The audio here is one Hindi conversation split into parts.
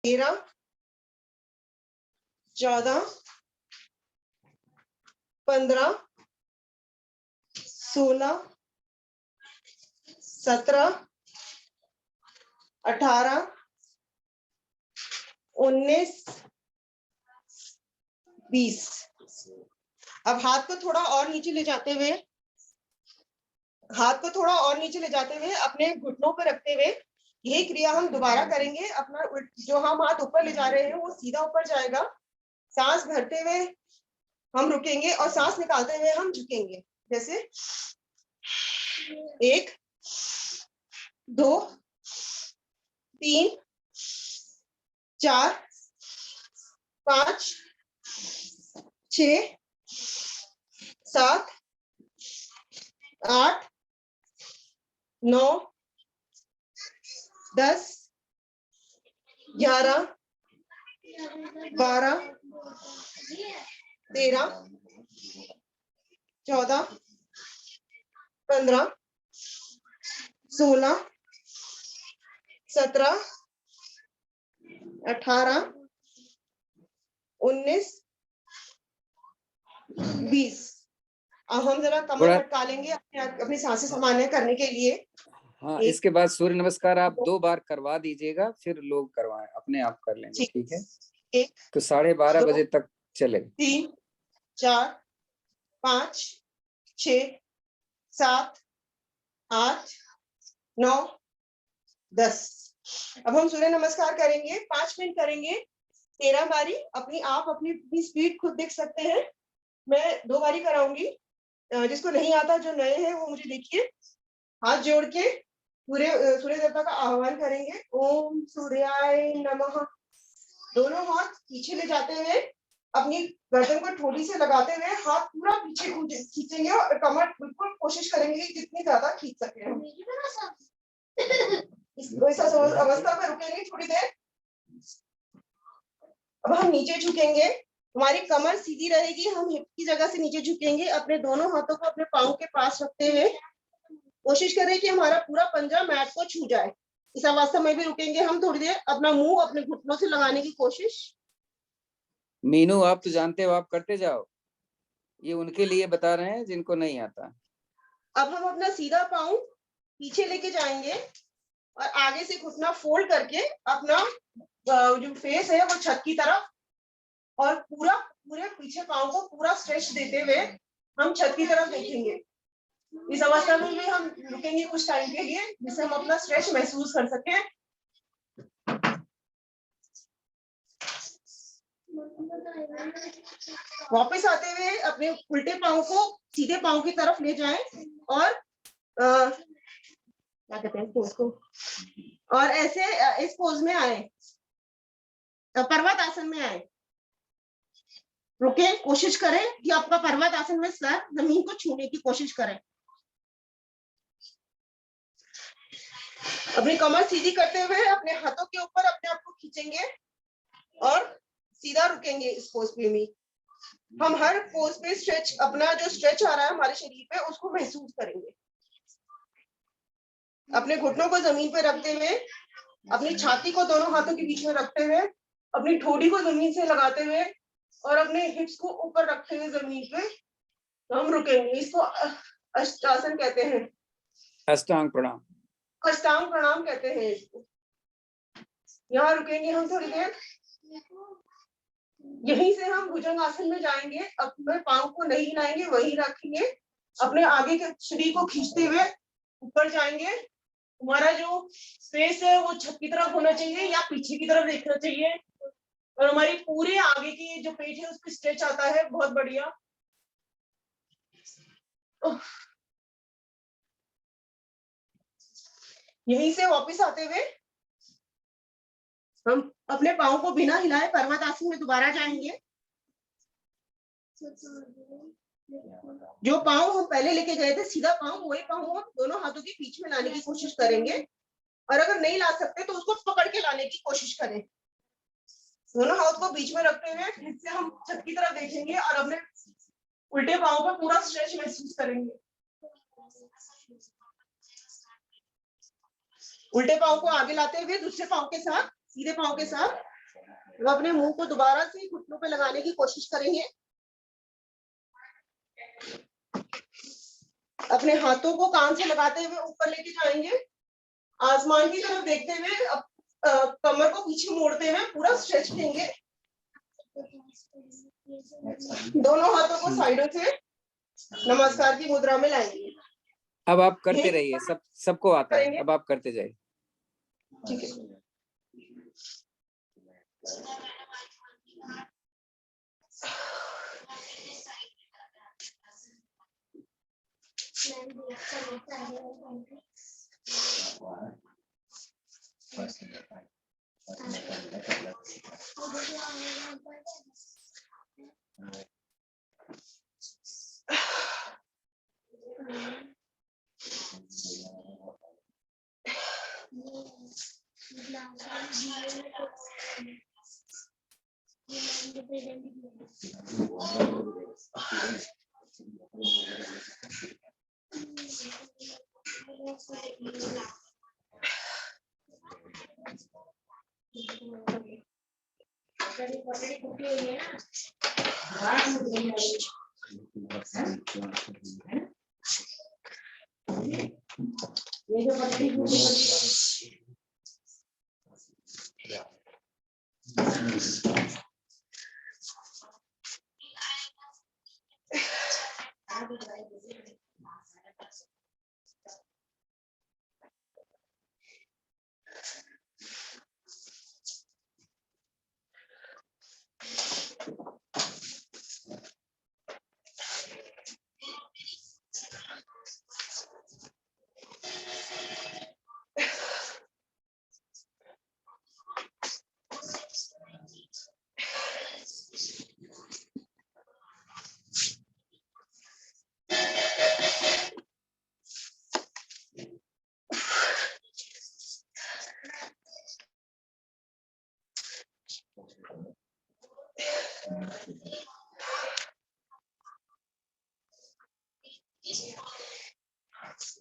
13, 14, 15, 16, 17, 18, 19, 20। अब हाथ को थोड़ा और नीचे ले जाते हुए अपने घुटनों पर रखते हुए यही क्रिया हम दोबारा करेंगे। अपना जो हम हाथ ऊपर ले जा रहे हैं वो सीधा ऊपर जाएगा। सांस भरते हुए हम रुकेंगे और सांस निकालते हुए हम झुकेंगे। जैसे 1, 2, 3, 4, 5, 6, 7, 8, 9, 10, 11, 12, 13, 14, 15, 16, 17, 18, 19, 20। अब हम जरा कमर लटका लेंगे अपनी सांसें सामान्य करने के लिए। हाँ, इसके बाद सूर्य नमस्कार आप 2 बार करवा दीजिएगा, फिर लोग करवाएं, अपने आप कर लेंगे। ठीक है, 1, तो 12:30 बजे तक चले। 3, 4, 5, 6, 7, 8, 9, 10। अब हम सूर्य नमस्कार करेंगे, 5 मिनट करेंगे। 13 बारी अपनी स्पीड खुद देख सकते हैं। मैं 2 बारी कराऊंगी। जिसको नहीं आता, जो नए हैं, वो मुझे देखिए। हाथ जोड़ के सूर्य देवता का आह्वान करेंगे। ओम सूर्याय नमः। दोनों हाथ पीछे ले जाते हुए अपनी गर्दन को ठोड़ी से लगाते हुए हाथ पूरा पीछे खींचेंगे और कमर बिल्कुल कोशिश करेंगे कि जितनी ज्यादा खींच सके हम। इस अवस्था में रुकेंगे थोड़ी देर। अब हम नीचे झुकेंगे, हमारी कमर सीधी रहेगी, हम हिप की जगह से नीचे झुकेंगे। अपने दोनों हाथों को अपने पाँव के पास रखते हुए कोशिश करें कि हमारा पूरा पंजा मैट को छू जाए। इस अवस्था में भी रुकेंगे हम थोड़ी देर। अपना मुंह अपने घुटनों से लगाने की कोशिश। मीनू, आप तो जानते हो, आप करते जाओ, ये उनके लिए बता रहे हैं जिनको नहीं आता। अब हम अपना सीधा पाँव पीछे लेके जाएंगे और आगे से घुटना फोल्ड करके अपना जो फेस है वो छत की तरफ, और पूरे पीछे पाँव को पूरा स्ट्रेच देते हुए हम छत की तरफ देखेंगे। इस अवस्था में भी हम रुकेंगे कुछ टाइम के लिए, जिससे हम अपना स्ट्रेच महसूस कर सकें। वापस आते हुए अपने उल्टे पाँव को सीधे पाँव की तरफ ले जाएं और क्या कहते हैं पोज को, और ऐसे इस पोज में आए, पर्वत आसन में आए। रुके, कोशिश करें कि आपका पर्वत आसन में सर जमीन को छूने की कोशिश करें। अपनी कमर सीधी करते हुए अपने हाथों के ऊपर अपने आप को खींचेंगे और सीधा रुकेंगे। इस पोज पे भी हम हर पोज पे अपना जो स्ट्रेच आ रहा है हमारे शरीर पे, उसको महसूस करेंगे। अपने घुटनों को जमीन पे रखते हुए, अपनी छाती को दोनों हाथों के बीच में रखते हुए, अपनी ठोड़ी को जमीन से लगाते हुए और अपने हिप्स को ऊपर रखते हुए जमीन पे हम रुकेंगे। इसको अष्टासन कहते हैं, अष्टांग प्रणाम कहते हैं इसको। यहाँ रुकेंगे हम थोड़ी देर। यहीं से हम भुजंग आसन में जाएंगे। अपने पाँव को नहीं हिलाएंगे, वहीं रखेंगे। अपने आगे के शरीर को खींचते हुए ऊपर जाएंगे। हमारा जो स्पेस है वो छत की तरफ होना चाहिए या पीछे की तरफ देखना चाहिए, और हमारी पूरे आगे की जो पेट है उस पर स्ट्रेच आता है। बहुत बढ़िया। यहीं से वापस आते हुए हम अपने पाँव को बिना हिलाए पर्वत आसन में दोबारा जाएंगे। जो पाँव हम पहले लेके गए थे सीधा पाँव, वही पाँव हम दोनों हाथों के बीच में लाने की कोशिश करेंगे, और अगर नहीं ला सकते तो उसको पकड़ के लाने की कोशिश करें। दोनों हाथ को बीच में रखते हुए फिर से हम छत की तरफ देखेंगे और अपने उल्टे पाँव पर पूरा स्ट्रेच महसूस करेंगे। उल्टे पाँव को आगे लाते हुए दूसरे पाँव के साथ, सीधे पाँव के साथ अब अपने मुंह को दोबारा से घुटनों पे लगाने की कोशिश करेंगे। अपने हाथों को कान से लगाते हुए ऊपर लेके जाएंगे, आसमान की तरफ देखते हुए कमर को पीछे मोड़ते हुए पूरा स्ट्रेच देंगे। दोनों हाथों को साइडों से नमस्कार की मुद्रा में लाएंगे। अब आप करते रहिए, सबको आता है, अब आप करते जाइए। ठीक है।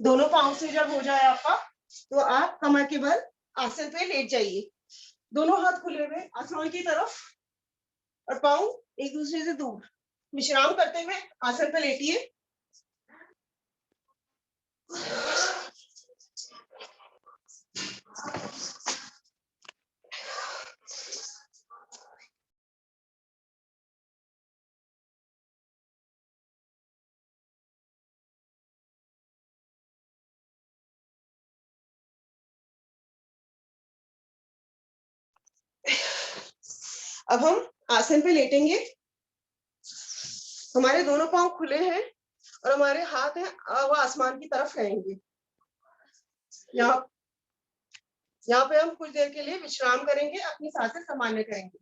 दोनों पांव से जब हो जाए आपका, तो आप कमर के बल आसन पे लेट जाइए। दोनों हाथ खुले हुए आसमान की तरफ और पांव एक दूसरे से दूर। विश्राम करते हुए आसन पे लेटिए। अब हम आसन पे लेटेंगे। हमारे दोनों पांव खुले हैं और हमारे हाथ हैं वो आसमान की तरफ रहेंगे। यहाँ पे हम कुछ देर के लिए विश्राम करेंगे, अपनी सांसें सामान्य करेंगे।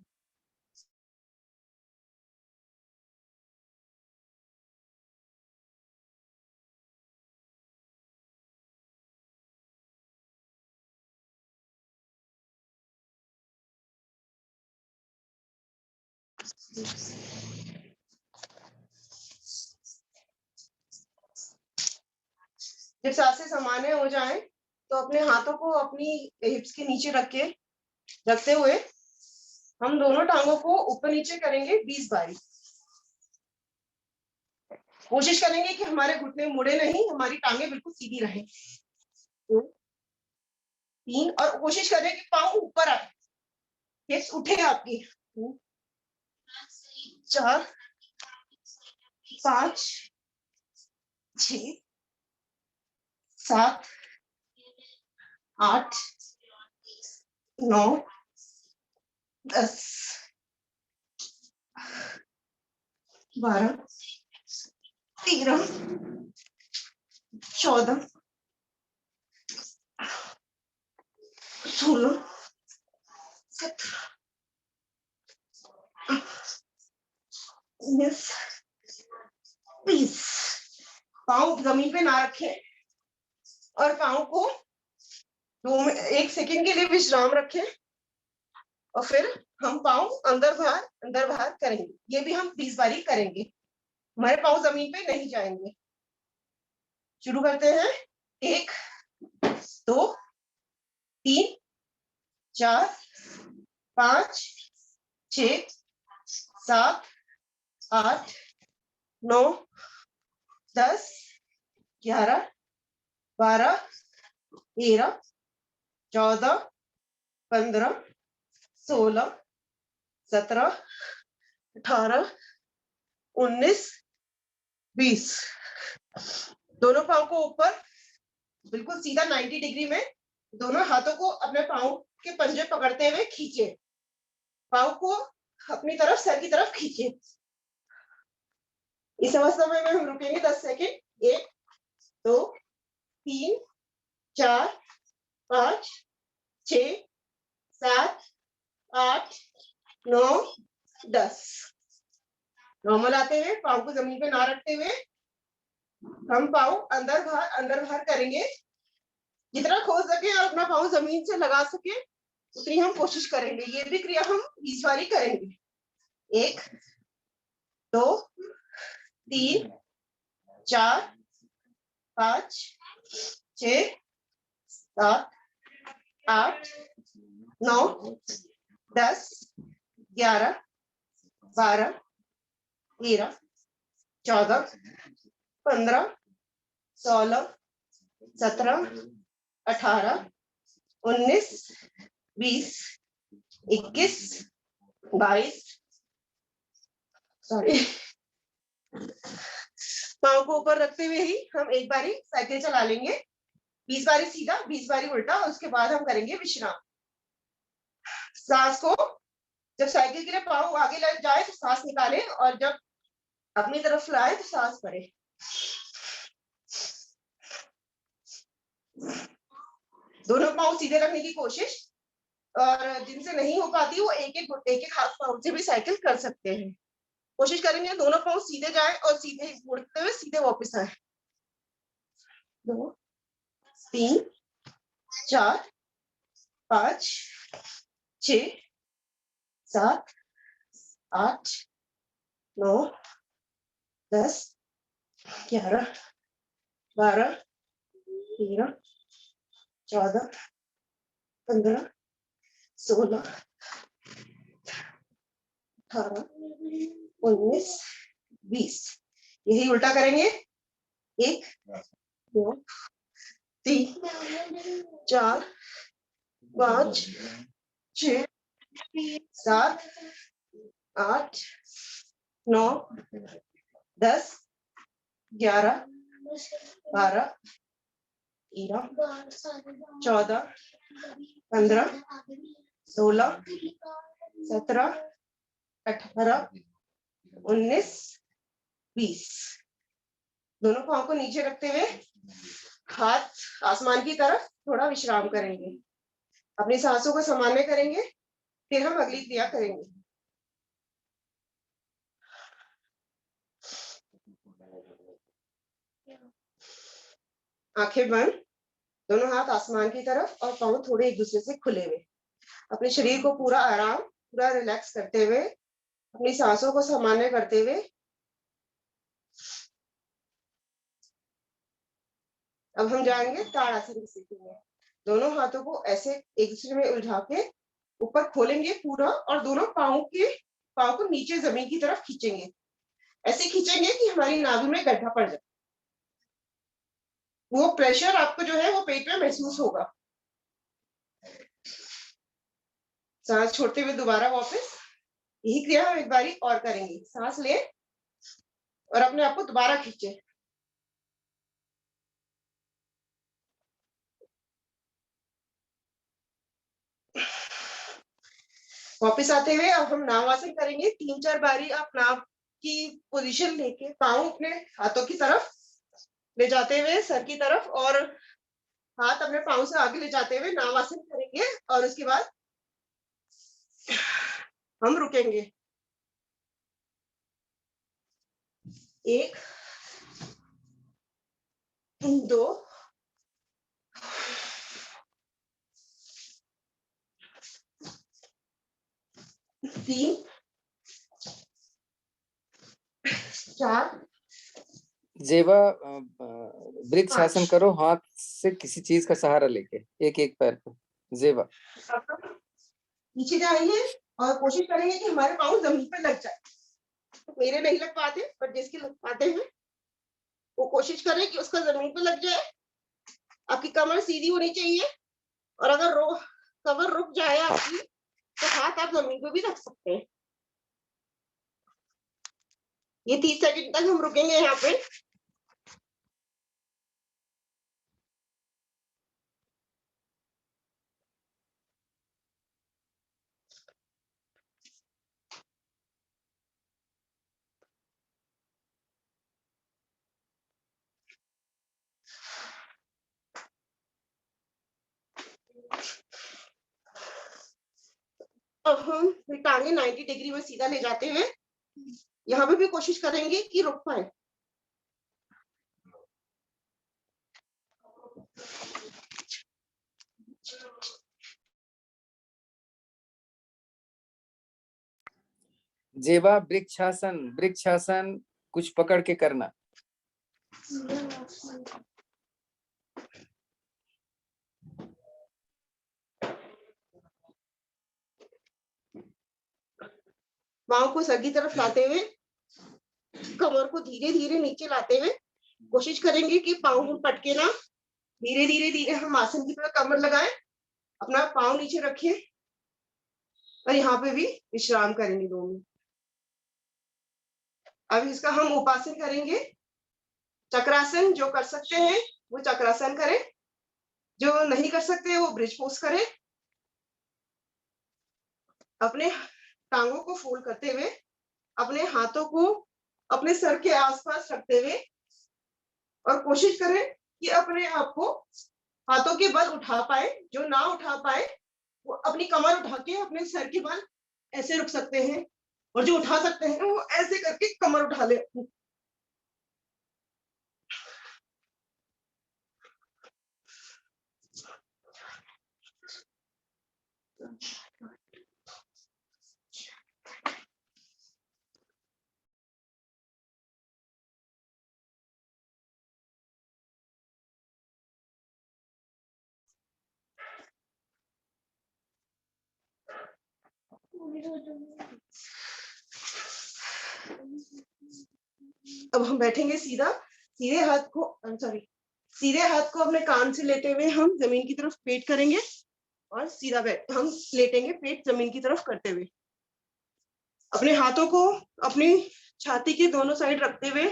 जब सांसें सामान्य हो जाएं, तो अपने हाथों को अपनी हिप्स के नीचे रखते हुए हम दोनों टांगों को ऊपर नीचे करेंगे 20 बारी। कोशिश करेंगे कि हमारे घुटने मुड़े नहीं, हमारी टांगे बिल्कुल सीधी रहें। 2, 3 और कोशिश करें कि पांव ऊपर आए, हिप्स उठे आपकी। 2, 4, 5, 6, 7, 8, 9, 10, 12, 13, 14, 16, 17, 19, 20। पाँव जमीन पे ना रखें और पाँव को 1 सेकंड के लिए विश्राम रखें और फिर हम पाँव अंदर बाहर करेंगे। ये भी हम 20 बारी करेंगे। हमारे पाँव जमीन पे नहीं जाएंगे। शुरू करते हैं। 1, 2, 3, 4, 5, 6 7 8 9 10 11 12 13 14 15 16 17 18 19 20। दोनों पाँव को ऊपर बिल्कुल सीधा 90 डिग्री में दोनों हाथों को अपने पाँव के पंजे पकड़ते हुए खींचे, पाँव को अपनी तरफ सर की तरफ खींचे। इस अवस्था में हम रुकेंगे 10 सेकेंड। 1 2 3 4 5 6 7 8 9 10। नॉर्मल आते हुए पाँव को जमीन पे ना रखते हुए हम पाँव अंदर बाहर करेंगे। जितना खोल सके और अपना पाँव जमीन से लगा सके उतनी हम कोशिश करेंगे। ये भी क्रिया हम 20 बारी करेंगे। 1 2 3 4 5 6 7 8 9 10 11 12 13 14 15 16 17 18 19 20 21 22। सॉरी, पाँव को ऊपर रखते हुए ही हम एक बारी साइकिल चला लेंगे। 20 बारी सीधा 20 बारी उल्टा और उसके बाद हम करेंगे विश्राम। सांस को जब साइकिल के लिए पाँव आगे लग जाए तो सांस निकालें और जब अपनी तरफ लाए तो सांस भरें। दोनों पाँव सीधे रखने की कोशिश, और जिनसे नहीं हो पाती वो एक एक हाथ पाँव से भी साइकिल कर सकते हैं। कोशिश करेंगे दोनों पाँव सीधे जाए और सीधे मुड़ते हुए सीधे वापस आए। 2 3 4 5 6 7 8 9 10 11 12 13 14 15 16 18 19 20। यही उल्टा करेंगे। 1 2 3 4 5 6 7 8 9 10 11 12 13 14 15 16 17 18 19 20। दोनों पाँव को नीचे रखते हुए हाथ आसमान की तरफ थोड़ा विश्राम करेंगे। अपनी सांसों को सामान्य करेंगे, फिर हम अगली क्रिया करेंगे। आंखें बंद, दोनों हाथ आसमान की तरफ और पाँव थोड़े एक दूसरे से खुले हुए। अपने शरीर को पूरा आराम, पूरा रिलैक्स करते हुए, अपनी सांसों को सामान्य करते हुए अब हम जाएंगे ताड़ासन की स्थिति में। दोनों हाथों को ऐसे एक दूसरे में उलझा के ऊपर खोलेंगे पूरा और दोनों पाँव को नीचे जमीन की तरफ खींचेंगे। ऐसे खींचेंगे कि हमारी नाभि में गड्ढा पड़ जाए। वो प्रेशर आपको जो है वो पेट में महसूस होगा। सांस छोड़ते हुए दोबारा वापस यही क्रिया हम एक बारी और करेंगे। सांस ले और अपने आप को दोबारा खींचे। वापस आते हुए अब हम नावासन करेंगे। 3-4 बारी आप नाव की पोजीशन लेके पाँव अपने हाथों की तरफ ले जाते हुए सर की तरफ और हाथ अपने पाँव से आगे ले जाते हुए नावासन करेंगे और उसके बाद हम रुकेंगे। 1 2 3 4। जेवा वृक्ष आसन करो, हाथ से किसी चीज का सहारा लेके एक एक पैर पे। जेवा नीचे जाइए और कोशिश करेंगे कि हमारे पाँव जमीन पे लग जाए। मेरे नहीं लग पाते, पर जिसके लग पाते हैं वो कोशिश करें कि उसका जमीन पे लग जाए। आपकी कमर सीधी होनी चाहिए, और अगर कमर रुक जाए आपकी तो हाथ आप जमीन पे भी रख सकते हैं। ये 30 सेकंड तक हम रुकेंगे यहाँ पे। अब हम टांगे 90 डिग्री में सीधा ले जाते हुए यहाँ पे भी कोशिश करेंगे कि रुक पाए। जेबा वृक्षासन, वृक्षासन कुछ पकड़ के करना। पाँव को सर की तरफ लाते हुए, कमर को धीरे धीरे नीचे लाते हुए कोशिश करेंगे कि पाँव हम पटके ना। धीरे धीरे धीरे हम आसन की तरफ कमर लगाएं, अपना पाँव नीचे रखें और यहाँ पे भी विश्राम करेंगे 2 मिनट। अब इसका हम उपासन करेंगे। चक्रासन जो कर सकते हैं वो चक्रासन करें, जो नहीं कर सकते वो ब्रिज पोज करें। अपने टांगों को फोल्ड करते हुए, अपने हाथों को अपने सर के आसपास रखते हुए, और कोशिश करें कि अपने आप को हाथों के बल उठा पाए। जो ना उठा पाए वो अपनी कमर उठा के अपने सर के बल ऐसे रुक सकते हैं, और जो उठा सकते हैं वो ऐसे करके कमर उठा ले। अब हम बैठेंगे सीधा, सीधे हाथ को सीधे हाथ को अपने कान से लेते हुए हम जमीन की तरफ पेट करेंगे, और सीधा बैठ हम लेटेंगे पेट जमीन की तरफ करते हुए। अपने हाथों को अपनी छाती के दोनों साइड रखते हुए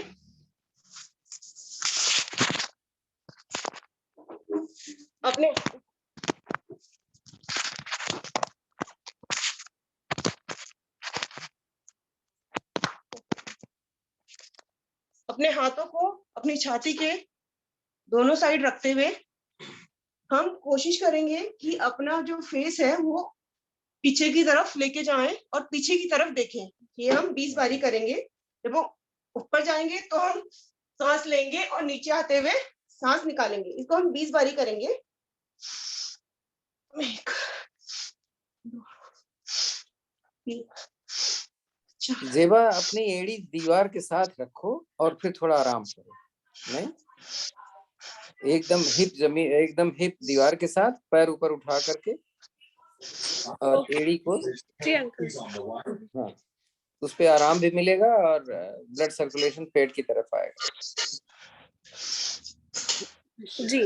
अपने हाथों को अपनी छाती के दोनों साइड रखते हुए हम कोशिश करेंगे कि अपना जो फेस है वो पीछे की तरफ लेके जाएं और पीछे की तरफ देखें। ये हम 20 बारी करेंगे। जब वो ऊपर जाएंगे तो हम सांस लेंगे और नीचे आते हुए सांस निकालेंगे। इसको हम 20 बारी करेंगे। 1 2 3 4। जेबा अपनी एड़ी दीवार के साथ रखो और फिर थोड़ा आराम करो। नहीं, एकदम हिप दीवार के साथ, पैर ऊपर उठा करके और एड़ी को, हाँ, उस पे आराम भी मिलेगा और ब्लड सर्कुलेशन पेट की तरफ आएगा। जी,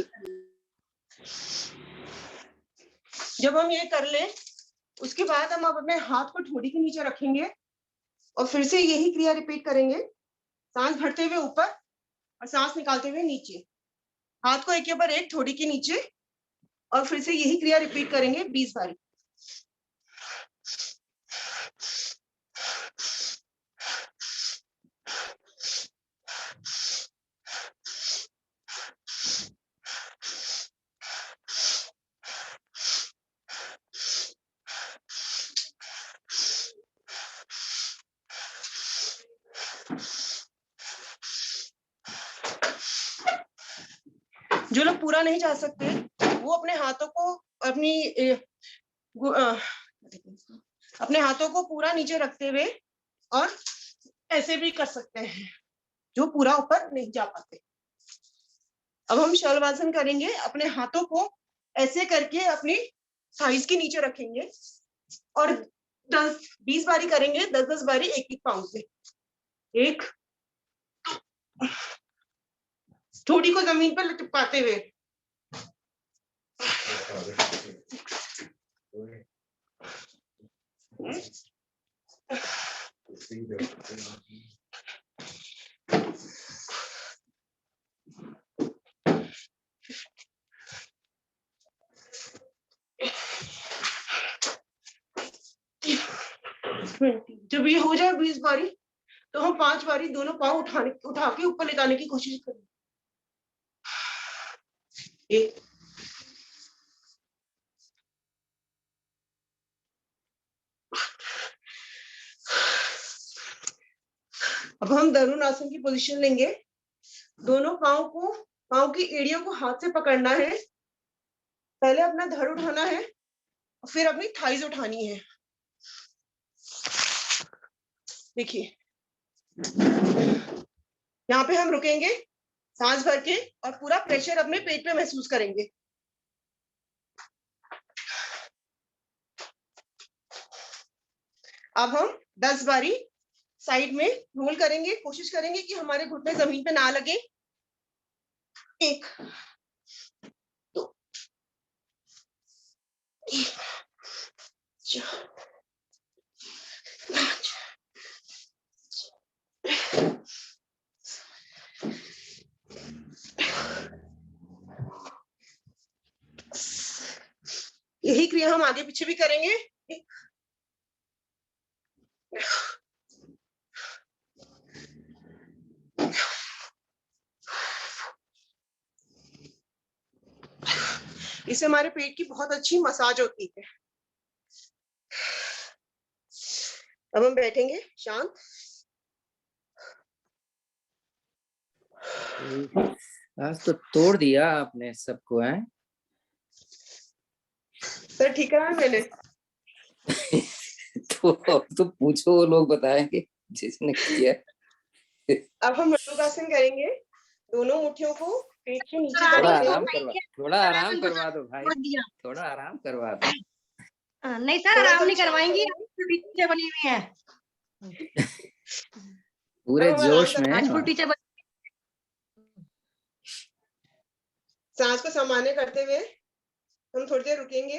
जब हम ये कर लें उसके बाद हम अब अपने हाथ को ठोड़ी के नीचे रखेंगे और फिर से यही क्रिया रिपीट करेंगे। सांस भरते हुए ऊपर और सांस निकालते हुए नीचे। हाथ को एक के ऊपर एक ठोड़ी के नीचे, और फिर से यही क्रिया रिपीट करेंगे 20 बारी। जो लोग पूरा नहीं जा सकते वो अपने हाथों को पूरा नीचे रखते हुए और ऐसे भी कर सकते हैं, जो पूरा ऊपर नहीं जा पाते। अब हम शलवासन करेंगे। अपने हाथों को ऐसे करके अपनी थाइस के नीचे रखेंगे और 20 बारी करेंगे, 10-10 बारी एक एक पाँव से। एक, ठोड़ी को जमीन पर चिपकाते हुए, जब ये हो जाए 20 बारी, तो हम 5 बारी दोनों पाँव उठा के ऊपर ले जाने की कोशिश करें। एक, अब हम धनुर आसन की पोजीशन लेंगे। दोनों पाँव की एड़ियों को हाथ से पकड़ना है। पहले अपना धड़ उठाना है, फिर अपनी थाइज उठानी है। देखिए, यहाँ पे हम रुकेंगे, सांस भर के, और पूरा प्रेशर अपने पेट पे महसूस करेंगे। अब हम 10 बारी साइड में रोल करेंगे, कोशिश करेंगे कि हमारे घुटने जमीन पे ना लगे। एक, दो, तीन, चार, पाँच, यही क्रिया हम आगे पीछे भी करेंगे। इससे हमारे पेट की बहुत अच्छी मसाज होती है। अब हम बैठेंगे शांत। आज तो तोड़ दिया आपने सबको, हैं? सर ठीक करा है मैंने? तो पूछो, वो लोग बताएंगे जिसने किया। अब हम लंबोगासन करेंगे। दोनों मुट्ठियों को पेट के नीचे थोड़ा दबाते आराम हैं। करवा, थोड़ा आराम करवा दो भाई, थोड़ा आराम करवा दो। नहीं सर, थोड़ा आराम सा नहीं शांत करवाएंगी, करेंगे। टीचर बनी हुई है। पूरे अब हम आराम जोश में कर, है आज फुल वहाँ। टीचर सांस को सामान्य करते हुए हम थोड़ी देर रुकेंगे।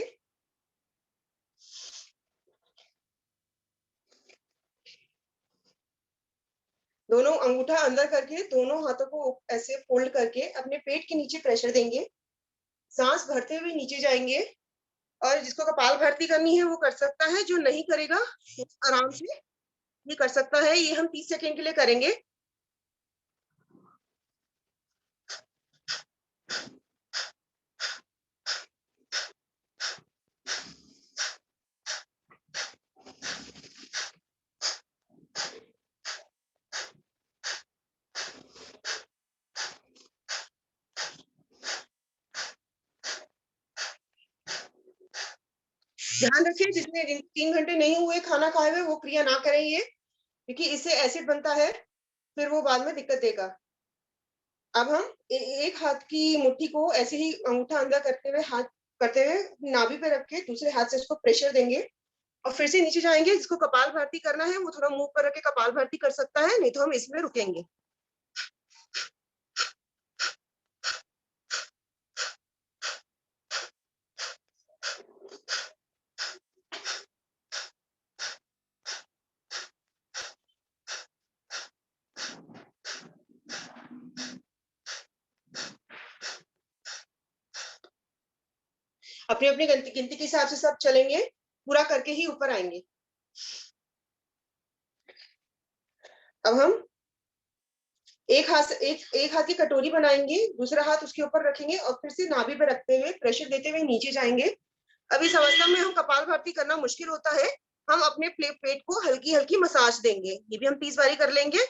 दोनों अंगूठा अंदर करके दोनों हाथों को ऐसे फोल्ड करके अपने पेट के नीचे प्रेशर देंगे। सांस भरते हुए नीचे जाएंगे, और जिसको कपाल भारती करनी है वो कर सकता है, जो नहीं करेगा आराम से ये कर सकता है। ये हम 30 सेकंड के लिए करेंगे। ध्यान रखिए, जिसने 3 घंटे नहीं हुए खाना खाए हुए वो क्रिया ना करें ये, क्योंकि इससे एसिड बनता है, फिर वो बाद में दिक्कत देगा। अब हम एक हाथ की मुट्ठी को ऐसे ही अंगूठा अंदर करते हुए नाभि पे रख के दूसरे हाथ से इसको प्रेशर देंगे, और फिर से नीचे जाएंगे। जिसको कपाल भारती करना है वो थोड़ा मुंह पर रख के कपाल भारती कर सकता है, नहीं तो हम इसमें रुकेंगे। अपनी अपनी गिनती के हिसाब से सब चलेंगे, पूरा करके ही ऊपर आएंगे। अब हम एक हाथ की कटोरी बनाएंगे, दूसरा हाथ उसके ऊपर रखेंगे, और फिर से नाभि पे रखते हुए प्रेशर देते हुए नीचे जाएंगे। अब इस अवस्था में हम कपाल भारती करना मुश्किल होता है। हम अपने पेट को हल्की हल्की मसाज देंगे। ये भी हम 30 बारी कर लेंगे।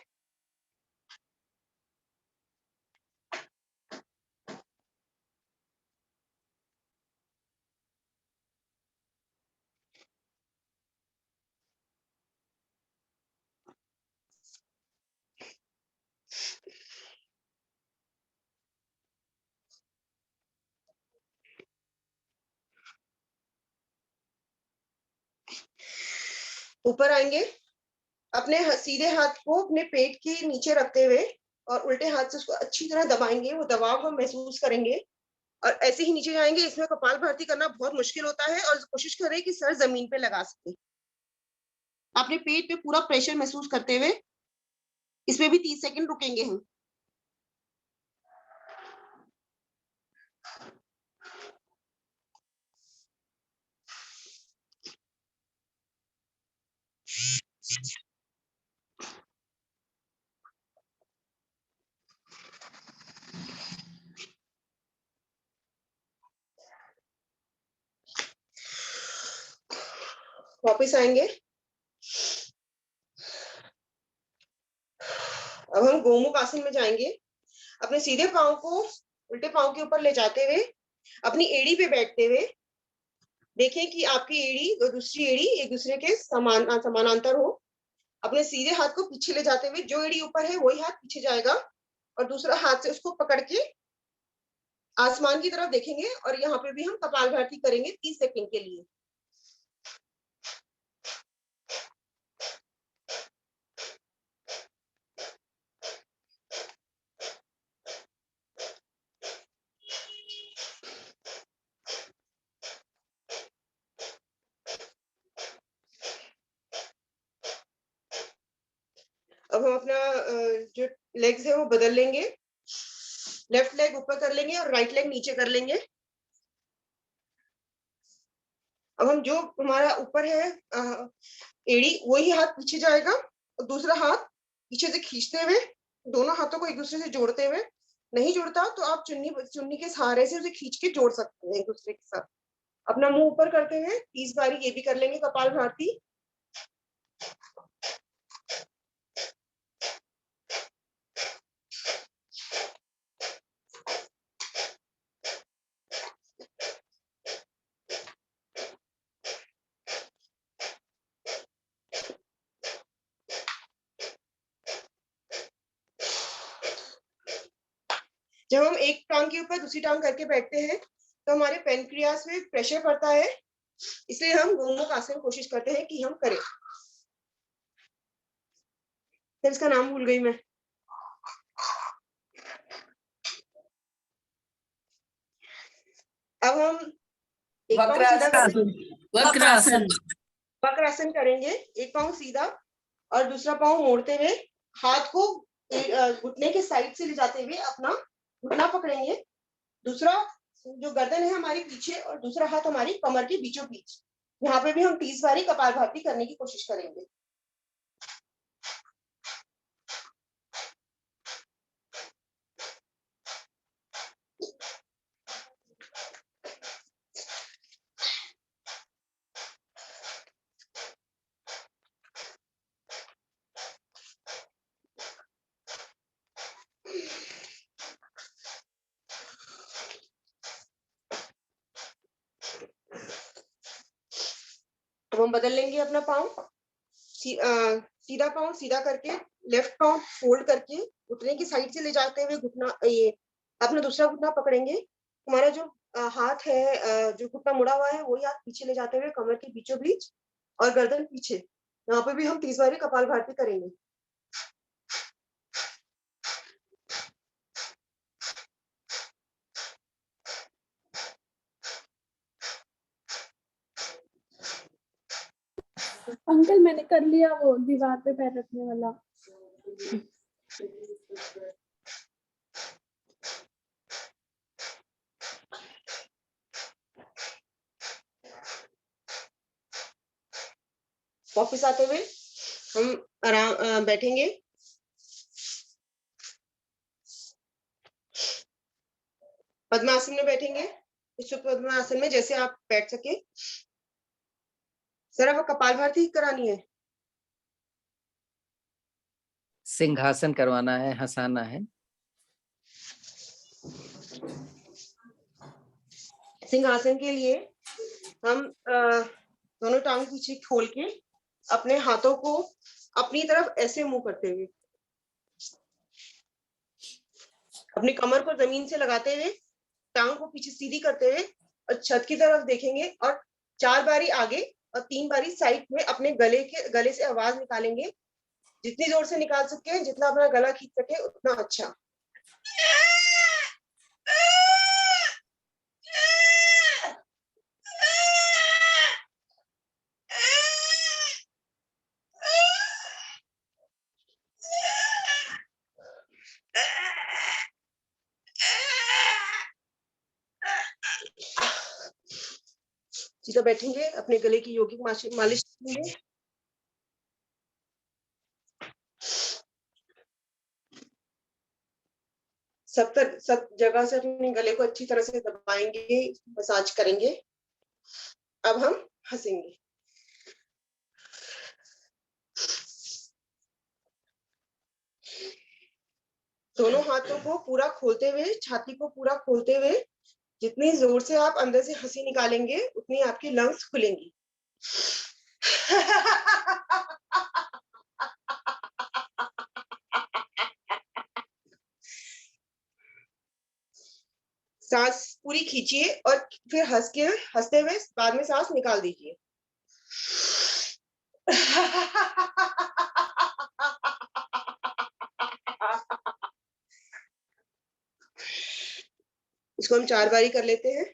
ऊपर आएंगे, अपने सीधे हाथ को अपने पेट के नीचे रखते हुए और उल्टे हाथ से उसको अच्छी तरह दबाएंगे, वो दबाव हम महसूस करेंगे और ऐसे ही नीचे जाएंगे। इसमें कपालभाति करना बहुत मुश्किल होता है और कोशिश करें कि सर जमीन पे लगा सके। अपने पेट पे पूरा प्रेशर महसूस करते हुए इसमें भी 30 सेकंड रुकेंगे हम। वापस आएंगे। अब हम गोमुख आसन में जाएंगे। अपने सीधे पांव को उल्टे पांव के ऊपर ले जाते हुए अपनी एड़ी पे बैठते हुए देखें कि आपकी एड़ी और दूसरी एड़ी एक दूसरे के समानांतर हो। अपने सीधे हाथ को पीछे ले जाते हुए जो एड़ी ऊपर है वही हाथ पीछे जाएगा और दूसरा हाथ से उसको पकड़ के आसमान की तरफ देखेंगे और यहाँ पे भी हम कपालभाति करेंगे 30 सेकंड के लिए। अब हम अपना जो लेग्स है वो बदल लेंगे। लेफ्ट लेग ऊपर कर लेंगे और राइट लेग नीचे कर लेंगे। अब हम जो हमारा ऊपर है एड़ी वही हाथ पीछे जाएगा और दूसरा हाथ पीछे से खींचते हुए दोनों हाथों को एक दूसरे से जोड़ते हुए, नहीं जुड़ता तो आप चुन्नी के सहारे से उसे खींच के जोड़ सकते हैं एक दूसरे के साथ। अपना मुंह ऊपर करते हुए 30 बारी ये भी कर लेंगे कपालभाति। जब हम एक टांग के ऊपर दूसरी टांग करके बैठते हैं तो हमारे पेनक्रियास में प्रेशर पड़ता है, इसलिए हम गोमुख आसन कोशिश करते हैं कि हम करें। फिर इसका नाम भूल गई मैं। अब हम एक पाँव सीधा वक्रासन वक्रासन करेंगे। एक पाँव सीधा और दूसरा पाँव मोड़ते हुए हाथ को घुटने के साइड से ले जाते हुए अपना घुटना पकड़ेंगे। दूसरा जो गर्दन है हमारी पीछे और दूसरा हाथ हमारी कमर के बीचों बीच। यहाँ पे भी हम 30 बारी कपालभाति करने की कोशिश करेंगे। अब हम बदल लेंगे अपना पाँव। सीधा पाँव सीधा करके लेफ्ट पाँव फोल्ड करके घुटने की साइड से ले जाते हुए घुटना ये अपना दूसरा घुटना पकड़ेंगे। हमारा जो हाथ है जो घुटना मुड़ा हुआ है वही हाथ पीछे ले जाते हुए कमर के बीचों बीच और गर्दन पीछे। यहाँ पे भी हम 30 बारी कपालभाति करेंगे। अंकल मैंने कर लिया वो दीवार पे पैर रखने वाला। वापस आते हुए हम आराम बैठेंगे। पद्मासन में बैठेंगे। इस पद्मासन में जैसे आप बैठ सके। सर अब कपालभाति करानी है। सिंहासन करवाना है, हंसाना है। सिंहासन के लिए हम दोनों टांग पीछे खोल के अपने हाथों को अपनी तरफ ऐसे मुंह करते हुए अपनी कमर को जमीन से लगाते हुए टांग को पीछे सीधी करते हुए और छत की तरफ देखेंगे और 4 बारी आगे और 3 बारी साइड में अपने गले से आवाज निकालेंगे। जितनी जोर से निकाल सके, जितना अपना गला खींच सके उतना अच्छा। सीधा बैठेंगे, अपने गले की यौगिक मालिश करेंगे। सब जगह से अपने गले को अच्छी तरह से दबाएंगे, मसाज करेंगे। अब हम हंसेंगे। दोनों हाथों को पूरा खोलते हुए, छाती को पूरा खोलते हुए, जितनी जोर से आप अंदर से हंसी निकालेंगे उतनी आपकी लंग्स खुलेंगी। सांस पूरी खींचिए और फिर हंसते हुए बाद में सांस निकाल दीजिए। इसको हम 4 बारी कर लेते हैं।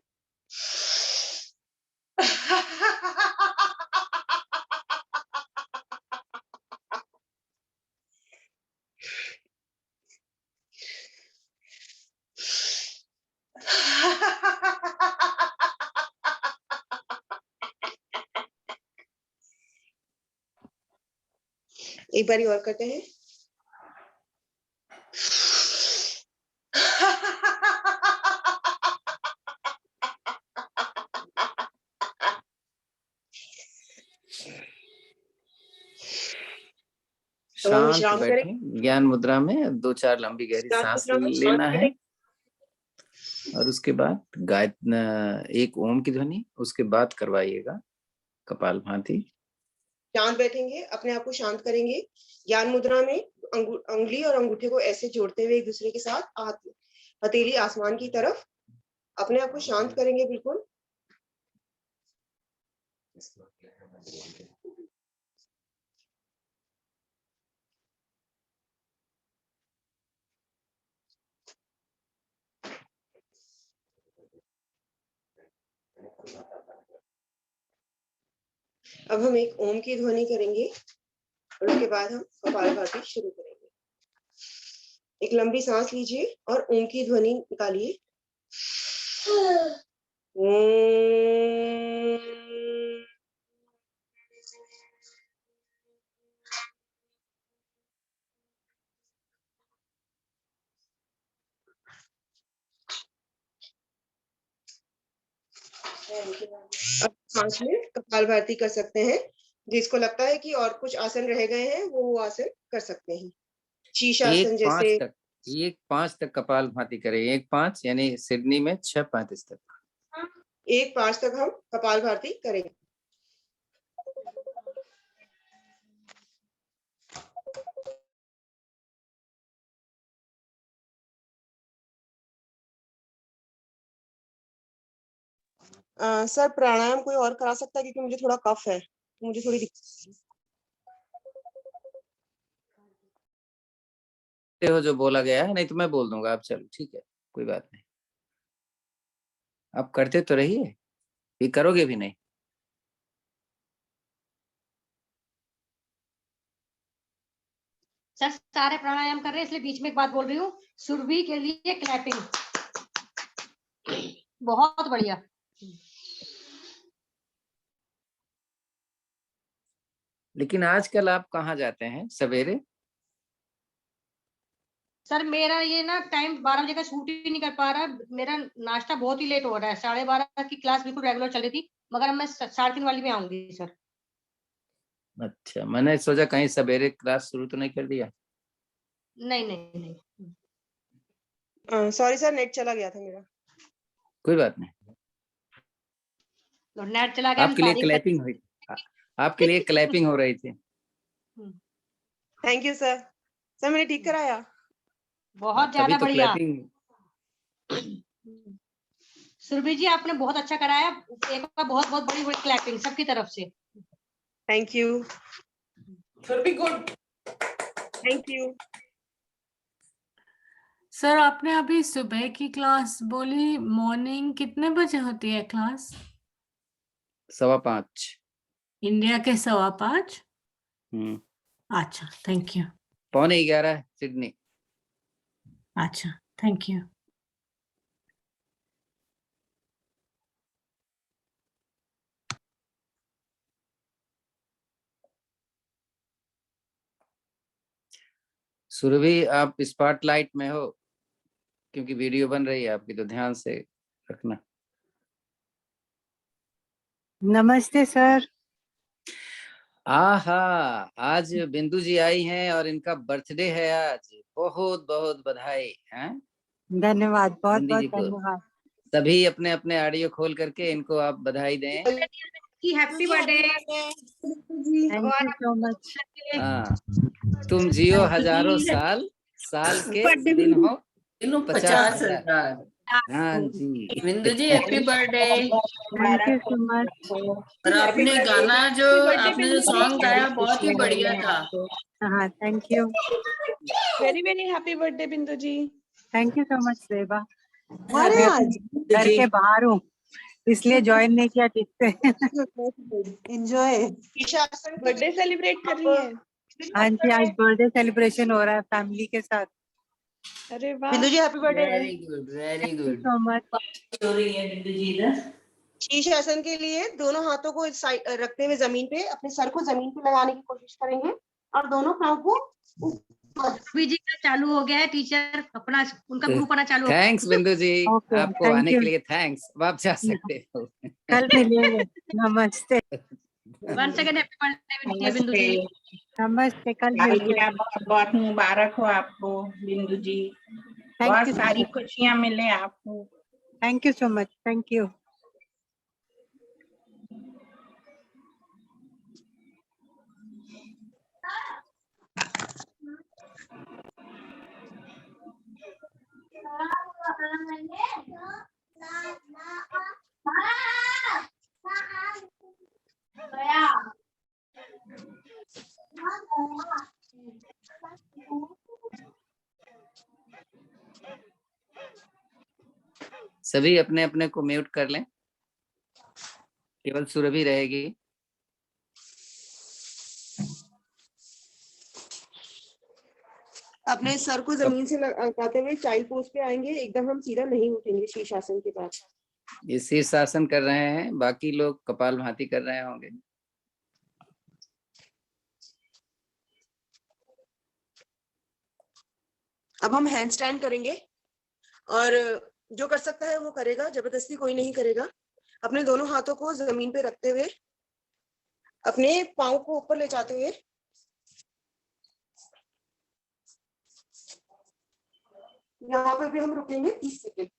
एक बारी और करते हैं। तो हम शांत विश्राम करें। बैठे ज्ञान मुद्रा में 2-4 लंबी गहरी सांस लेना है और उसके बाद एक ओम की ध्वनि, उसके बाद करवाइएगा कपालभाति। शांत बैठेंगे, अपने आप को शांत करेंगे। ज्ञान मुद्रा में अंगुली और अंगूठे को ऐसे जोड़ते हुए एक दूसरे के साथ हथेली आसमान की तरफ, अपने आप को शांत करेंगे बिल्कुल। अब हम एक ओम की ध्वनि करेंगे और उसके बाद हम कपालभाति शुरू करेंगे। एक लंबी सांस लीजिए और ओम की ध्वनि निकालिए। अब 5 मिनट कपालभाति कर सकते हैं। जिसको लगता है कि और कुछ आसन रह गए हैं वो आसन कर सकते हैं। शीर्षासन जैसे 1-5 तक कपालभाति करें। 1-5 यानी सिडनी में 6:35 तक। 1-5 तक हम कपालभाति करेंगे। सर प्राणायाम कोई और करा सकता है क्योंकि मुझे थोड़ा कफ है, मुझे थोड़ी दिक्कत हो जो बोला गया है, नहीं तो मैं बोल दूंगा। आप चलो ठीक है, कोई बात नहीं। आप करते तो रहिए, ये करोगे भी नहीं। सर सारे प्राणायाम कर रहे हैं, इसलिए बीच में एक बात बोल रही हूँ। सुरभि के लिए क्लैपिंग बहुत बढ़िया। लेकिन आजकल आप कहाँ जाते हैं सवेरे? सर मेरा ये ना टाइम 12 बजे का शूट ही नहीं कर पा रहा। मेरा नाश्ता बहुत ही लेट हो रहा है। 12:30 की क्लास बिल्कुल रेगुलर चल रही थी, मगर मैं 3:30 वाली में आऊंगी सर। अच्छा, मैंने सोचा कहीं सवेरे क्लास शुरू तो नहीं कर दिया। नहीं नहीं नहीं, सॉरी सर, नेट चला गया था मेरा। कोई बात नहीं। तो नेट चला गया। आपके लिए क्लैपिंग हुई, आपके लिए क्लैपिंग हो रही थी। Thank you sir. सर मैंने ठीक कराया। बहुत ज्यादा तो बढ़िया। सुरभि जी आपने बहुत अच्छा कराया। एक बार बहुत बहुत बड़ी बड़ी क्लैपिंग सबकी तरफ से। Thank you, Should be good. Thank you. Sir आपने अभी सुबह की क्लास बोली, मॉर्निंग कितने बजे होती है क्लास? 5:15। इंडिया के 5:15। हम्म, अच्छा, थैंक यू। 11:45 सिडनी। अच्छा, थैंक यू। सुरभि आप स्पॉटलाइट में हो, क्योंकि वीडियो बन रही है आपकी, तो ध्यान से रखना। नमस्ते सर। आहा, आज बिंदु जी आई हैं और इनका बर्थडे है आज। बहुत बहुत बधाई हैं धन्यवाद, बहुत बिंदी बहुत जी को। धन्यवाद। सभी अपने अपने ऑडियो खोल करके इनको आप बधाई दें। Happy birthday. Thank you so much. हाँ, तुम जियो हजारों साल, साल के दिन हो इनु 50,000। हाँ जी। Bindu ji happy birthday. Thank you so much. और आपने गाना जो आपने जो सॉन्ग गाया बहुत ही बढ़िया था। हाँ, thank you. Very very happy birthday बिंदु जी। थैंक यू सो मच देवा। अरे मैं आज घर के बाहर हूँ, इसलिए ज्वाइन नहीं किया ठीक से। एंजॉय। बर्थडे सेलिब्रेट कर रही है। हाँ जी, आज बर्थडे सेलिब्रेशन हो रहा है फैमिली के साथ। अरे वाह, Bindu ji happy birthday. Very good very thank you good. So much. हो रही है बिंदु जी इधर। शीश आसन के लिए दोनों हाथों को रखते हुए जमीन पे अपने सर को जमीन पे लगाने की कोशिश करेंगे और दोनों पाँव को अभी जी का चालू हो गया है, टीचर अपना उनका ग्रुप आना चालू हो गया है। थैंक्स बिंदु जी, ओके, आपको थैंक आने यू। के लिए थैंक्स। अब आप जा सकते हो। कल मिलेंगे। नमस्ते। वन सेकंड, हैप्पी बर्थडे बिंदु जी। नमस्ते, कल मिलते हैं। बहुत बहुत मुबारक हो आपको बिंदु जी। थैंक बहुत यू, सारी खुशियां मिले आपको। Thank you so much. Thank you. सभी अपने अपने को म्यूट कर लें, केवल सुरभि रहेगी। अपने सर को जमीन से लगाते हुए चाइल्ड पोज पे आएंगे। एकदम हम सीधा नहीं उठेंगे शीर्षासन के बाद। ये शीर्षासन कर रहे हैं, बाकी लोग कपालभाति कर रहे होंगे। अब हम हैंड स्टैंड करेंगे और जो कर सकता है वो करेगा, जबरदस्ती कोई नहीं करेगा। अपने दोनों हाथों को जमीन पे रखते हुए अपने पाँव को ऊपर ले जाते हुए यहाँ पे भी हम रुकेंगे 30 सेकेंड।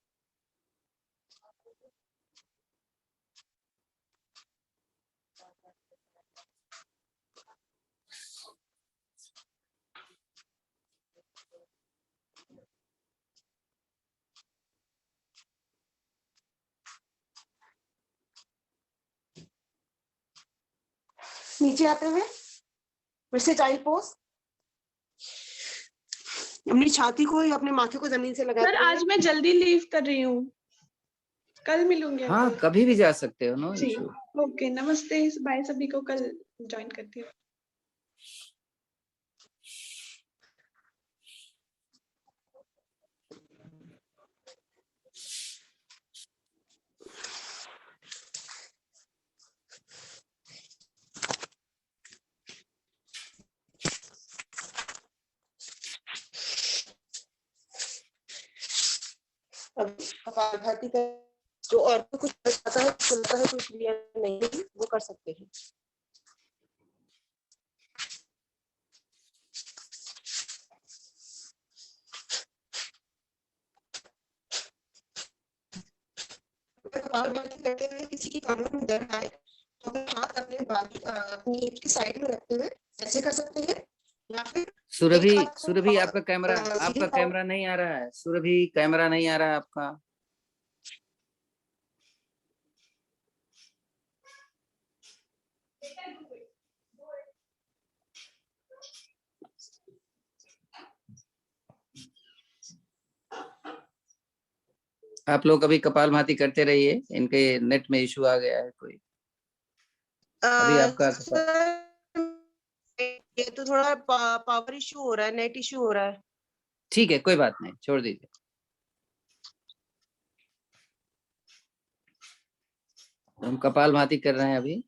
नीचे आते हुए फिर से चाइल्ड पोज। अपनी छाती को या अपने माथे को जमीन से लगा। सर आज मैं जल्दी लीव कर रही हूँ, कल मिलूंगी। हाँ, कभी भी जा सकते हो, नो जी इशू। ओके, नमस्ते बाय, सभी को कल ज्वाइन करती हूँ। अब कपालभाति का जो और भी कुछ आता है, सुनता है, कोई क्रिया नहीं है, वो कर सकते हैं। कपालभाति करते हुए किसी की कमर में दर्द आए तो अपने हाथ अपने बाजू अपनी ईंट की साइड में रखते हुए ऐसे कर सकते हैं, या फिर सुरभि, एक हाथ को सुरभि आपका सीधे कैमरा नहीं आ रहा है। सुरभि, कैमरा नहीं आ रहा है आपका। आप लोग अभी कपालभाति करते रहिए, इनके नेट में इशू आ गया है कोई। अभी आपका सर ये तो थोड़ा पावर इशू हो रहा है, नेट इशू हो रहा है। ठीक है, कोई बात नहीं, छोड़ दीजिए। हम कपालभाति कर रहे हैं अभी।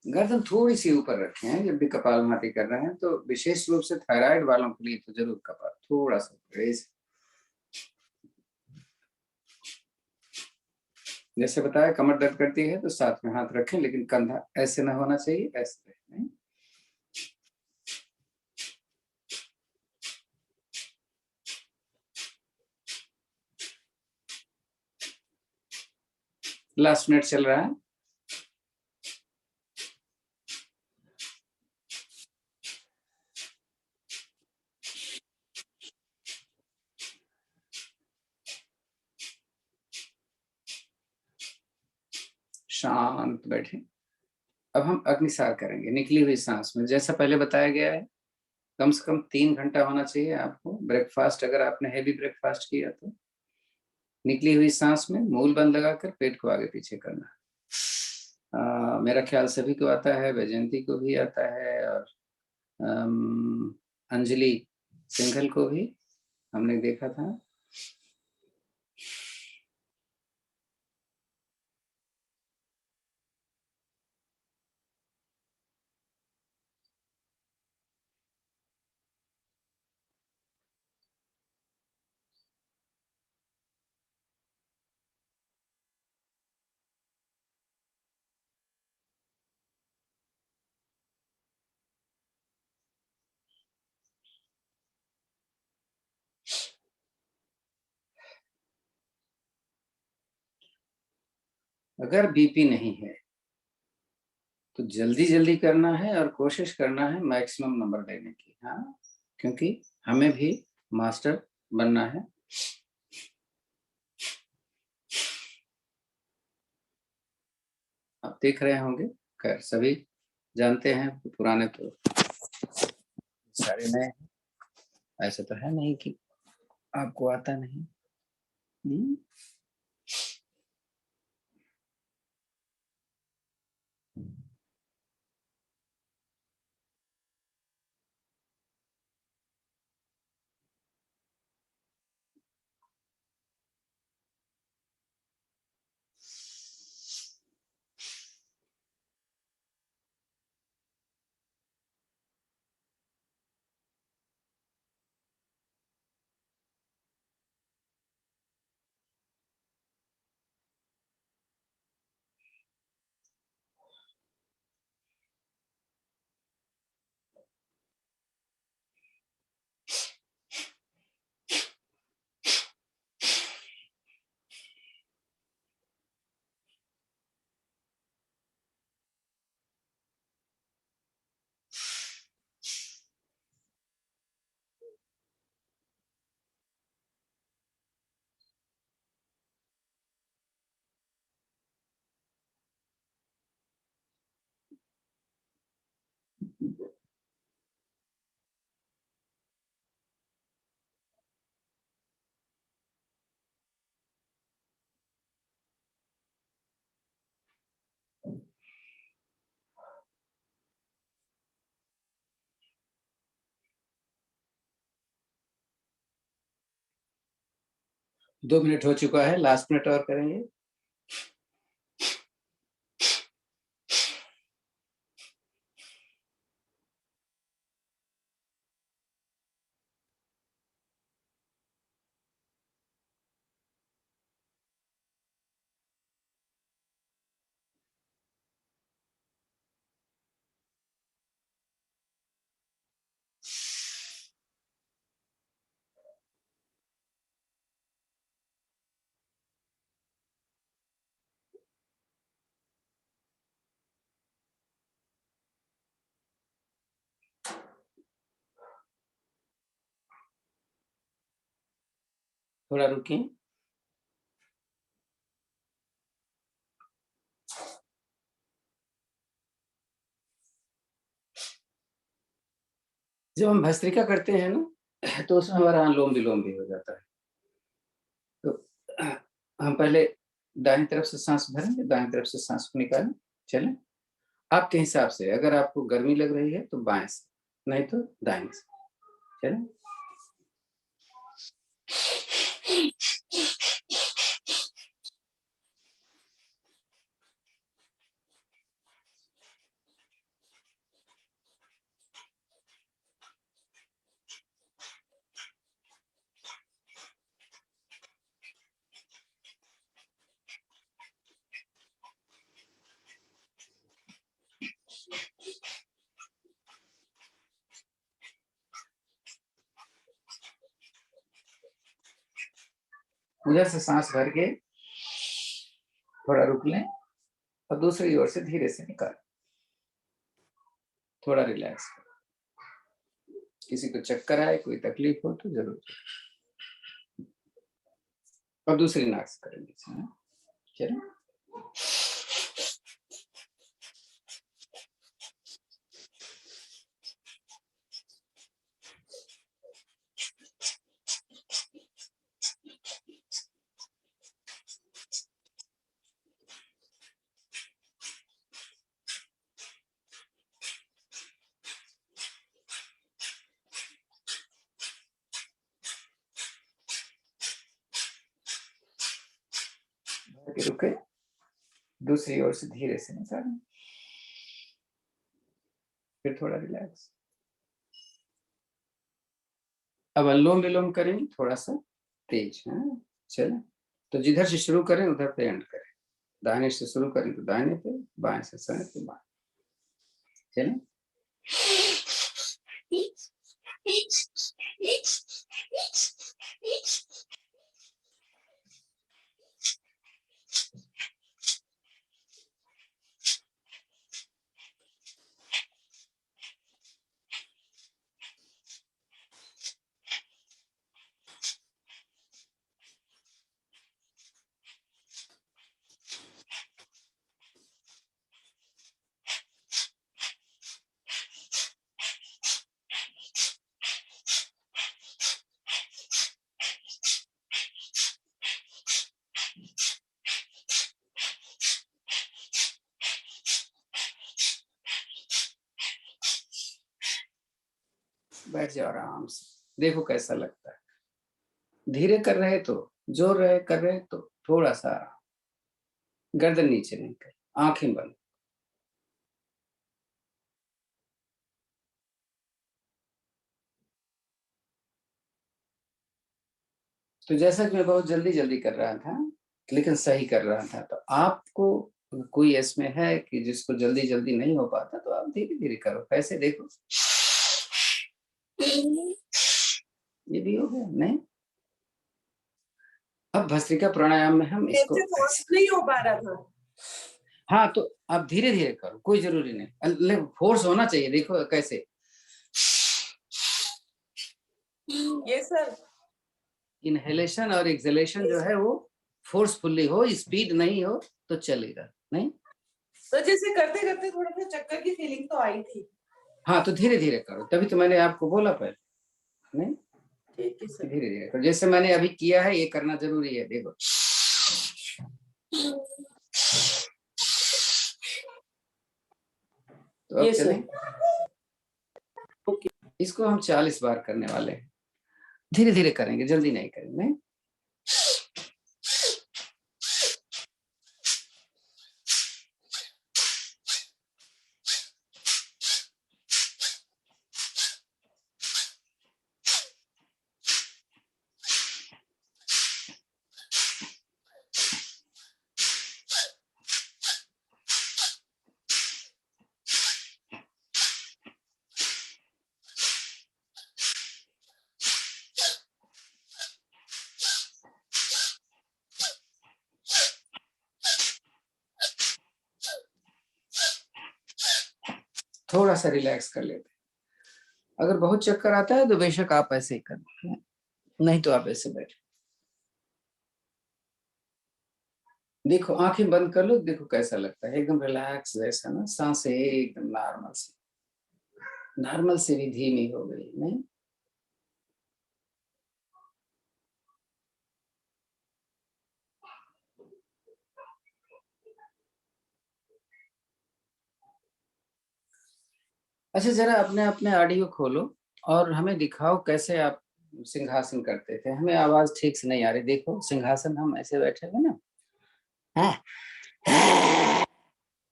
गर्दन थोड़ी सी ऊपर रखे हैं जब भी कपालभाति कर रहे हैं, तो विशेष रूप से थायराइड वालों के लिए तो जरूर कपाल थोड़ा सा रेस। जैसे बताया, कमर दर्द करती है तो साथ में हाथ रखें, लेकिन कंधा ऐसे ना होना चाहिए, ऐसे रखें। लास्ट मिनट चल रहा है। शांत बैठे। अब हम अग्निसार करेंगे निकली हुई सांस में, जैसा पहले बताया गया है। कम से कम 3 घंटा होना चाहिए आपको ब्रेकफास्ट, अगर आपने हैवी ब्रेकफास्ट किया तो। निकली हुई सांस में मूल बंद लगाकर पेट को आगे पीछे करना। मेरा ख्याल सभी को आता है, वैजयंती को भी आता है, और अंजलि सिंघल को भी हमने देखा था। अगर बीपी नहीं है तो जल्दी जल्दी करना है और कोशिश करना है मैक्सिमम नंबर लेने की। हाँ, क्योंकि हमें भी मास्टर बनना है। आप देख रहे होंगे, खैर सभी जानते हैं, पुराने तो सारे नए हैं, ऐसा तो है नहीं कि आपको आता नहीं। 2 मिनट हो चुका है, लास्ट मिनट और करेंगे। थोड़ा रुकिए। जब हम भस्त्रिका करते हैं ना तो उसमें हमारा अनुलोम विलोम भी हो जाता है। तो हम पहले दाहिनी तरफ से सांस भरेंगे, दाहिनी तरफ से सांस को निकालें। चलें, आपके हिसाब से, अगर आपको गर्मी लग रही है तो बाएं से, नहीं तो दाहिने से। चलें। उधर से सांस भर के थोड़ा रुक लें और दूसरी ओर से धीरे से निकालें। थोड़ा रिलैक्स करें। किसी को चक्कर आए, कोई तकलीफ हो तो जरूर। और दूसरी नाक से करेंगे। चलिए। रुके, दूसरी ओर से धीरे से निकालें। फिर थोड़ा रिलैक्स। अब अनुलोम विलोम करेंगे थोड़ा सा तेज। चलें, तो जिधर से शुरू करें उधर पे एंड करें। दाहिने से शुरू करें तो दाहिने पे, बाएं से सर तो बाएं। चलें। बैठ जाओ आराम से। देखो कैसा लगता है। धीरे कर रहे तो, जोर रहे कर रहे तो थोड़ा सा आराम। गर्दन नीचे नहीं कर, आंखें बंद। तो जैसा कि मैं बहुत जल्दी जल्दी कर रहा था लेकिन सही कर रहा था, तो आपको कोई इसमें है कि जिसको जल्दी जल्दी नहीं हो पाता तो आप धीरे धीरे करो। कैसे देखो, ये भी हो गया नहीं। अब भस्त्रिका प्राणायाम में हम इसको नहीं हो पा रहा था। हाँ, तो आप धीरे धीरे करो, कोई जरूरी नहीं, फोर्स होना चाहिए। देखो कैसे, ये सर इनहेलेशन और एक्सहेलेशन जो है वो फोर्सफुली हो, स्पीड नहीं हो तो चलेगा नहीं। तो जैसे करते करते थोड़ा सा चक्कर की फीलिंग तो आई थी। हाँ, तो धीरे धीरे करो, तभी तो मैंने आपको बोला पहले। नहीं, ठीक है सर। धीरे धीरे करो, जैसे मैंने अभी किया है, ये करना जरूरी है। देखो तो अब चलें। इसको हम 40 बार करने वाले हैं। धीरे धीरे करेंगे, जल्दी नहीं करेंगे। थोड़ा सा रिलैक्स कर लेते हैं। अगर बहुत चक्कर आता है तो बेशक आप ऐसे ही कर, नहीं तो आप ऐसे बैठे। देखो आंखें बंद कर लो, देखो कैसा लगता है, एकदम रिलैक्स जैसा ना, सांसें एकदम नॉर्मल से भी धीमी हो गई नहीं। अच्छा जरा अपने अपने ऑडियो खोलो और हमें दिखाओ कैसे आप सिंहासन करते थे। हमें आवाज ठीक से नहीं आ रही। देखो सिंहासन हम ऐसे बैठे हुए ना,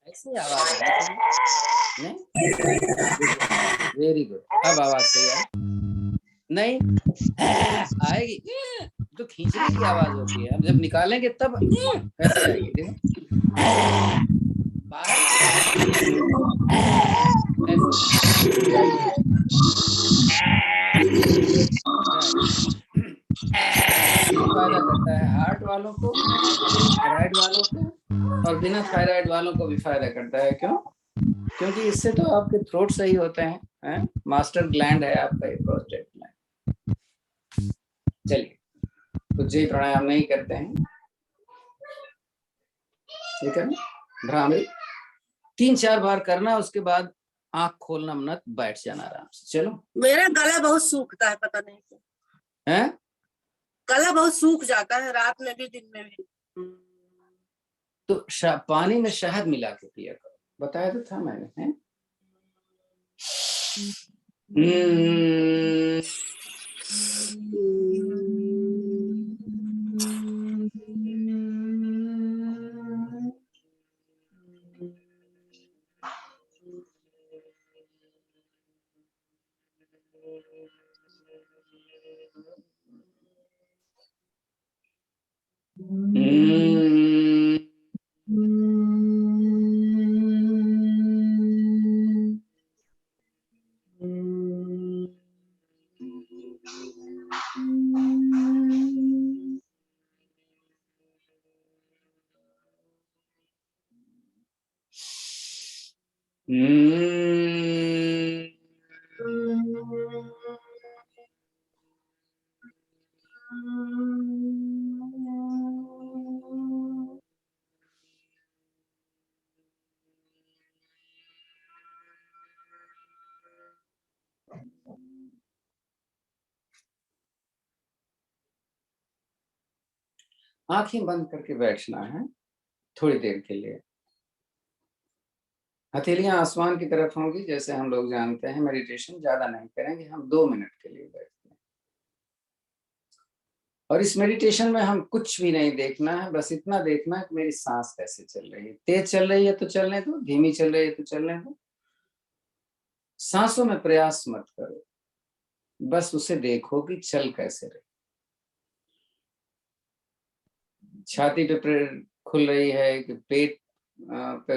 ऐसी आवाज नहीं। वेरी गुड, अब आवाज सही आ रही नहीं। आएगी तो खींचने की आवाज होती है, अब जब निकालेंगे तब कैसे आएगी। देखो बाहर फायदा करता है हार्ट वालों को, थायराइड वालों को, और बिना थायराइड वालों को भी फायदा करता है। क्यों? क्योंकि इससे तो आपके थ्रोट सही होते हैं? मास्टर ग्लैंड है आपका ये प्रोस्टेट ग्लैंड। चलिए उज्जयी प्राणायाम नहीं करते हैं, ठीक है? भ्रामरी 3-4 बार करना, उसके बाद आंख खोलना मत, बैठ जाना आराम से। चलो। मेरा गला बहुत सूखता है, पता नहीं क्यों। हैं? गला बहुत सूख जाता है, रात में भी दिन में भी। तो पानी में शहद मिला के पिया करो, बताया तो था मैंने, हैं? आंखें बंद करके बैठना है थोड़ी देर के लिए। हथेलियां आसमान की तरफ होंगी, जैसे हम लोग जानते हैं। मेडिटेशन ज्यादा नहीं करेंगे, हम 2 मिनट के लिए बैठते हैं। और इस मेडिटेशन में हम कुछ भी नहीं देखना है, बस इतना देखना है कि मेरी सांस कैसे चल रही है। तेज चल रही है तो चलने दो, धीमी चल रही है तो चलने दो। सांसों में प्रयास मत करो, बस उसे देखो कि चल कैसे रही। छाती पे खुल रही है कि पेट पे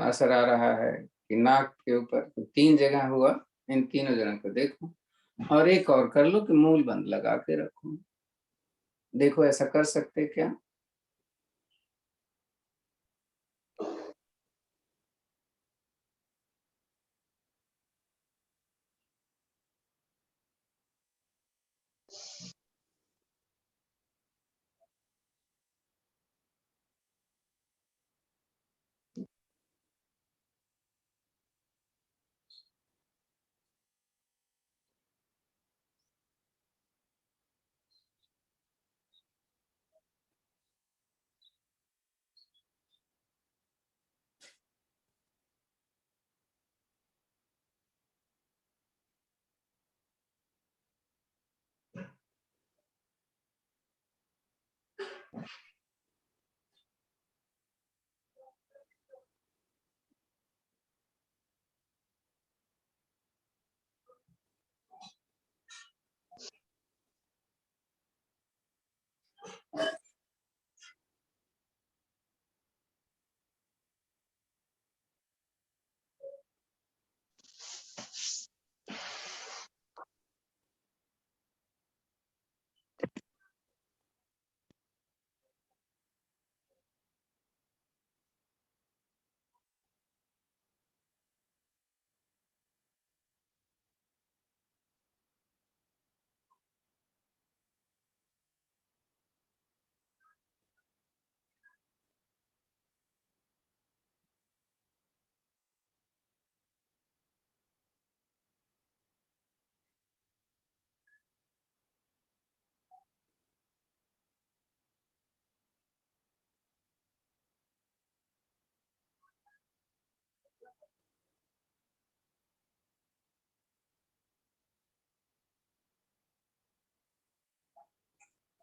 असर आ रहा है कि नाक के ऊपर, तो 3 जगह हुआ, इन तीनों जगह को देखो। और एक और कर लो कि मूल बंद लगा के रखो। देखो ऐसा कर सकते क्या?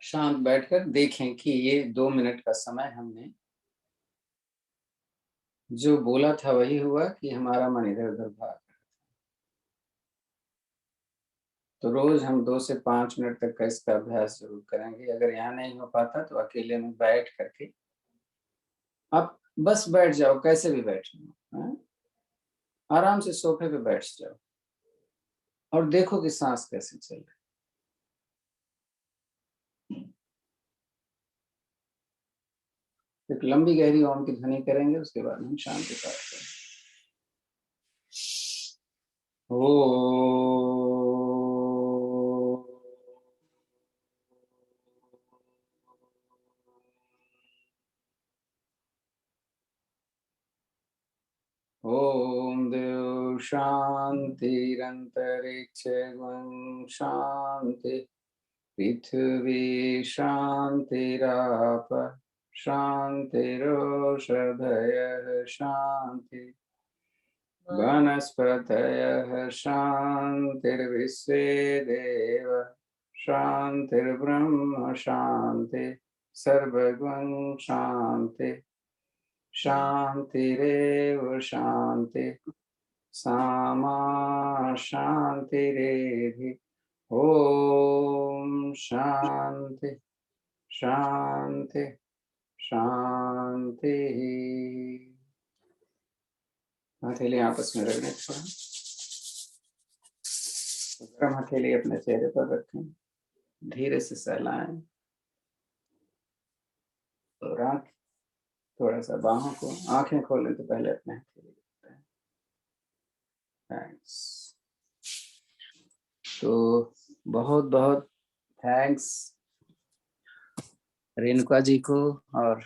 शांत बैठकर देखें कि ये 2 मिनट का समय हमने जो बोला था वही हुआ कि हमारा मन इधर उधर भाग रहा था। तो रोज हम 2 से 5 मिनट तक का इसका अभ्यास जरूर करेंगे। अगर यहाँ नहीं हो पाता तो अकेले में बैठ करके आप बस बैठ जाओ, कैसे भी बैठ लो, आराम से सोफे पे बैठ जाओ और देखो कि सांस कैसे चल रही। एक लंबी गहरी ओम की ध्वनि करेंगे, उसके बाद हम शांति पाठ करेंगे। ओम देव शांतिरंतरिक्ष शांति, पृथ्वी शांतिराप शांतिरोषधयः शांति, वनस्पतयः शांतिर्विश्वे देव शांतिर्ब्रह्म शांति, सर्वगं शांति शांतिरेव शांति, सामा शांतिरेधि। ओम शांति शांति शांति। हथेली आपस में रगड़े थोड़ा, गरम हथेली अपने चेहरे पर रखें, धीरे से सहलाएं और आंख थोड़ा सा बाहों को, आंखें खोलें तो पहले अपने हथेली रखें। थैंक्स। तो बहुत बहुत थैंक्स रेणुका जी को और